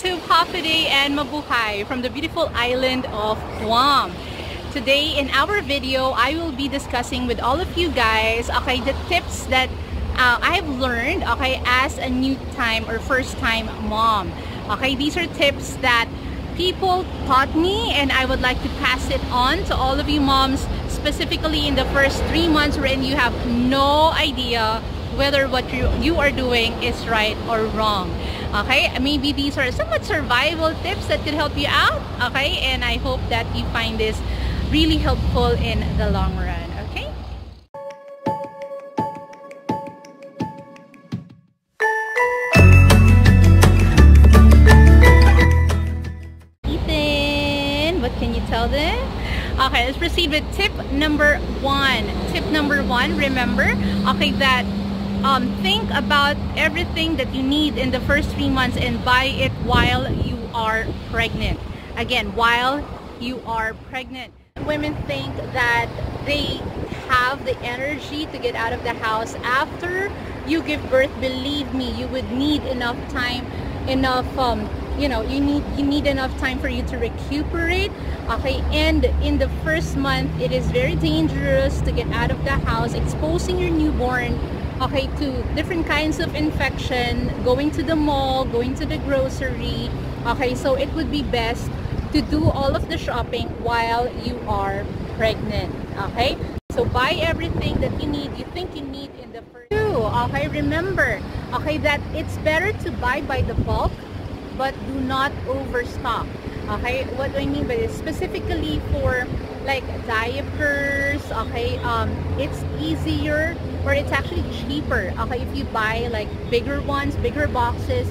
YouTube, happy day and mabuhay from the beautiful island of Guam. Today in our video, I will be discussing with all of you guys, okay, the tips that I've learned, okay, as a new time or first time mom. Okay, these are tips that people taught me and I would like to pass it on to all of you moms, specifically in the first 3 months wherein you have no idea whether what you are doing is right or wrong. Okay, maybe these are somewhat survival tips that could help you out, okay, and I hope that you find this really helpful in the long run. Okay, Ethan, what can you tell them? Okay, let's proceed with tip number one. Tip number one, remember, okay, that think about everything that you need in the first 3 months and buy it while you are pregnant. Again, while you are pregnant. Women think that they have the energy to get out of the house after you give birth. Believe me, you would need enough time, enough you know, you need enough time for you to recuperate. Okay, and in the first month it is very dangerous to get out of the house, exposing your newborn, okay, to different kinds of infection, going to the mall, going to the grocery. Okay, so it would be best to do all of the shopping while you are pregnant. Okay, so buy everything that you need, you think you need in the first two. Okay, remember, okay, that it's better to buy by the bulk but do not overstock. Okay, what do I mean by this? Specifically for like diapers, okay, it's easier or it's actually cheaper, okay, if you buy like bigger ones, bigger boxes,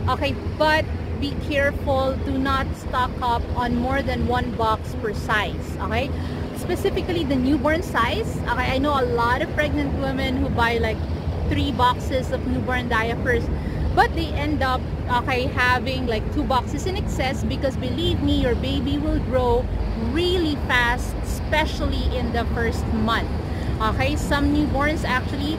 okay, but be careful, do not stock up on more than 1 box per size, okay, specifically the newborn size. Okay, I know a lot of pregnant women who buy like 3 boxes of newborn diapers, but they end up, okay, having like 2 boxes in excess, because believe me, your baby will grow really fast, especially in the first month. Okay, some newborns actually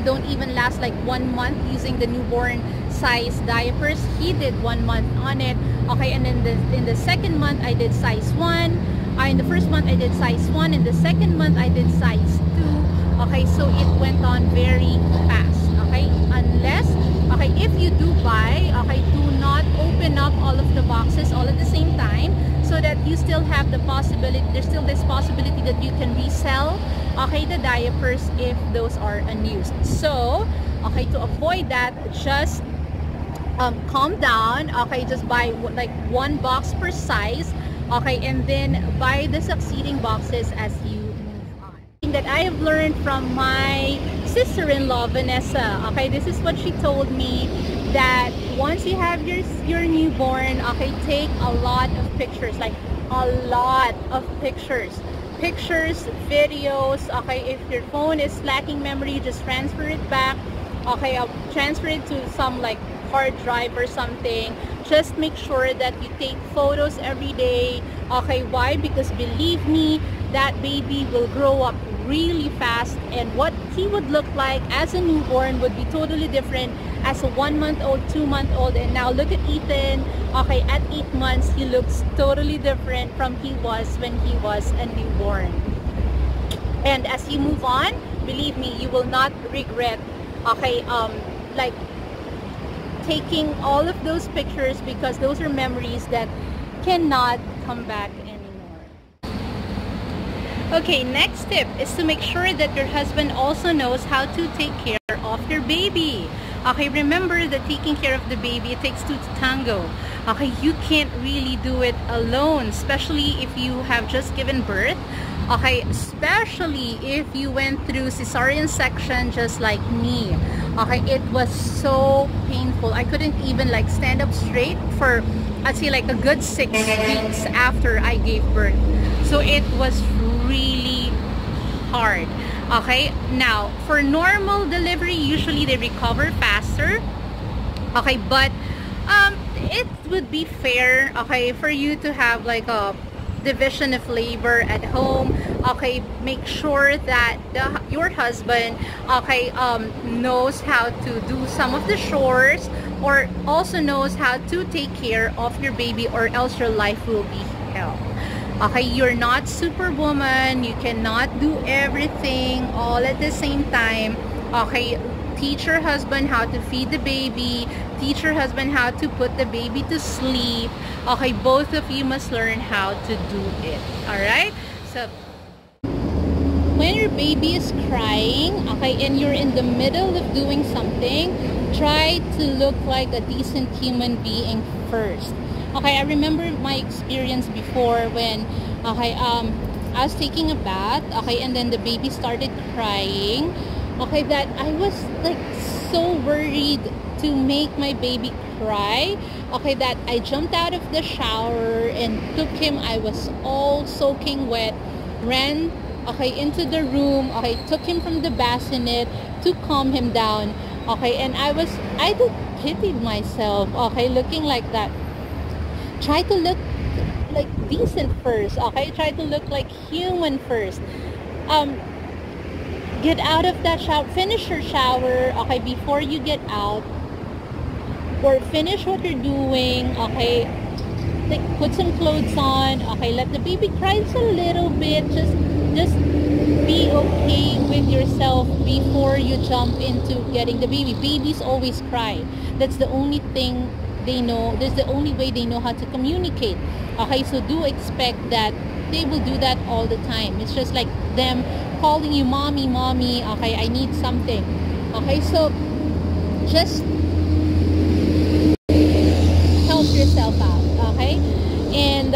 don't even last like 1 month using the newborn size diapers. He did 1 month on it. Okay, and then in the second month I did size 1. In the first month I did size 1. In the second month I did size 2. Okay, so it went on very fast. Okay, unless, okay, if you do buy, okay, do not open up all of the boxes all at the same time, so that you still have the possibility, there's still this possibility that you can resell, okay, the diapers if those are unused. So, okay, to avoid that, just calm down, okay, just buy like 1 box per size, okay, and then buy the succeeding boxes as you move on. That I have learned from my sister-in-law, Vanessa, okay, this is what she told me, that once you have your newborn, okay, take a lot of pictures, like a lot of pictures, videos, okay, if your phone is lacking memory, just transfer it back, okay, I'll transfer it to some like hard drive or something. Just make sure that you take photos every day. Okay, why? Because believe me, that baby will grow up really fast, and what he would look like as a newborn would be totally different as a 1-month-old, 2-month-old, and now look at Ethan. Okay, at 8 months he looks totally different from he was when he was a newborn. And as you move on, believe me, you will not regret, okay, like taking all of those pictures, because those are memories that cannot come back anymore. Okay, next tip is to make sure that your husband also knows how to take care of your baby. Okay, remember that taking care of the baby, it takes 2 to tango. Okay, you can't really do it alone, especially if you have just given birth. Okay, especially if you went through cesarean section just like me. Okay, it was so painful. I couldn't even like stand up straight for, I'd say, like a good 6 weeks after I gave birth. So it was really hard. Okay, now for normal delivery, usually they recover faster. Okay, but it would be fair, okay, for you to have like a division of labor at home. Okay, make sure that your husband, okay, knows how to do some of the chores, or also knows how to take care of your baby, or else your life will be hell. Okay, you're not superwoman. You cannot do everything all at the same time. Okay, teach your husband how to feed the baby. Teach your husband how to put the baby to sleep. Okay, both of you must learn how to do it. Alright? So, when your baby is crying, okay, and you're in the middle of doing something, try to look like a decent human being first. Okay, I remember my experience before when, okay, I was taking a bath, okay, and then the baby started crying, okay, that I was like so worried to make my baby cry, okay, that I jumped out of the shower and took him. I was all soaking wet, ran, okay, into the room, okay, took him from the bassinet to calm him down, okay, and I did pitied myself, okay, looking like that. Try to look like decent first, okay? Try to look like human first. Get out of that shower, finish your shower, okay, before you get out, or finish what you're doing, okay? Like, put some clothes on, okay? Let the baby cry just a little bit. Just be okay with yourself before you jump into getting the baby. Babies always cry. That's the only thing they know. That's the only way they know how to communicate. Okay, so do expect that they will do that all the time. It's just like them calling you mommy, mommy, okay, I need something. Okay, so just help yourself out, okay? And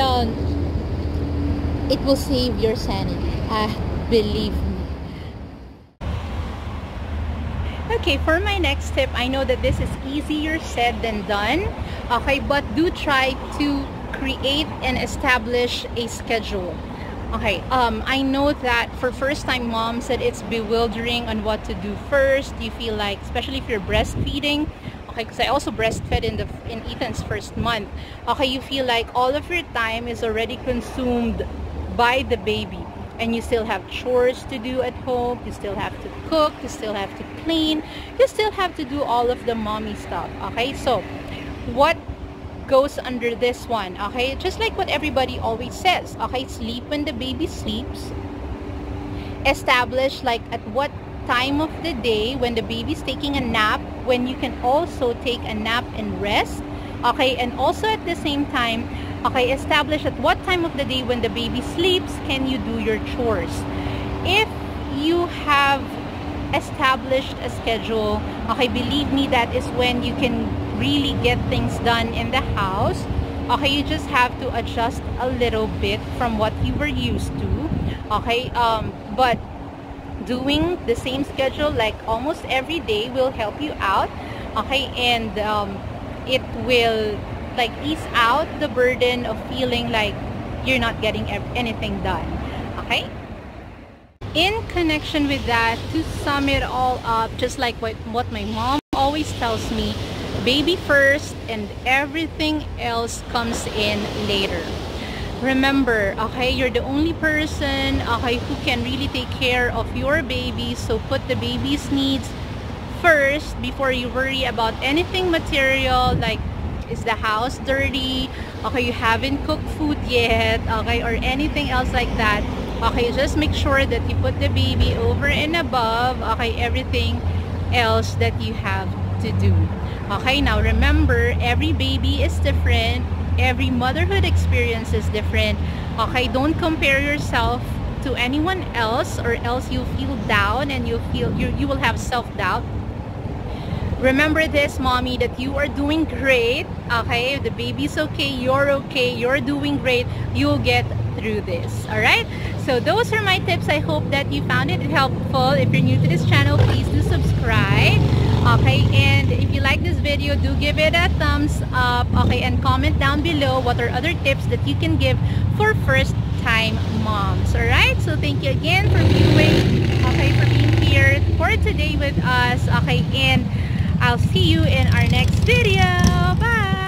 it will save your sanity. Believe me. Okay, for my next tip, I know that this is easier said than done, okay, but do try to create and establish a schedule. Okay, I know that for first-time moms that it's bewildering on what to do first. You feel like, especially if you're breastfeeding, okay, because I also breastfed in Ethan's first month, okay, you feel like all of your time is already consumed by the baby. And you still have chores to do at home, you still have to cook, you still have to clean, you still have to do all of the mommy stuff, okay? So, what goes under this one, okay? Just like what everybody always says, okay? Sleep when the baby sleeps. Establish like at what time of the day when the baby's taking a nap, when you can also take a nap and rest, okay? And also at the same time, okay, establish at what time of the day when the baby sleeps can you do your chores. If you have established a schedule, okay, believe me, that is when you can really get things done in the house. Okay, you just have to adjust a little bit from what you were used to, okay, but doing the same schedule like almost every day will help you out, okay, and it will like ease out the burden of feeling like you're not getting anything done, okay? In connection with that, to sum it all up, just like what my mom always tells me, baby first and everything else comes in later. Remember, okay, you're the only person, okay, who can really take care of your baby, so put the baby's needs first before you worry about anything material, like is the house dirty, okay, you haven't cooked food yet, okay, or anything else like that. Okay, just make sure that you put the baby over and above, okay, everything else that you have to do. Okay, now remember, every baby is different, every motherhood experience is different. Okay, don't compare yourself to anyone else, or else you'll feel down and you will have self-doubt. Remember this, mommy, that you are doing great, okay? The baby's okay, you're doing great, you'll get through this, alright? So those are my tips. I hope that you found it helpful. If you're new to this channel, please do subscribe, okay? And if you like this video, do give it a thumbs up, okay? And comment down below what are other tips that you can give for first-time moms, alright? So thank you again for viewing, okay, for being here for today with us, okay? And I'll see you in our next video. Bye!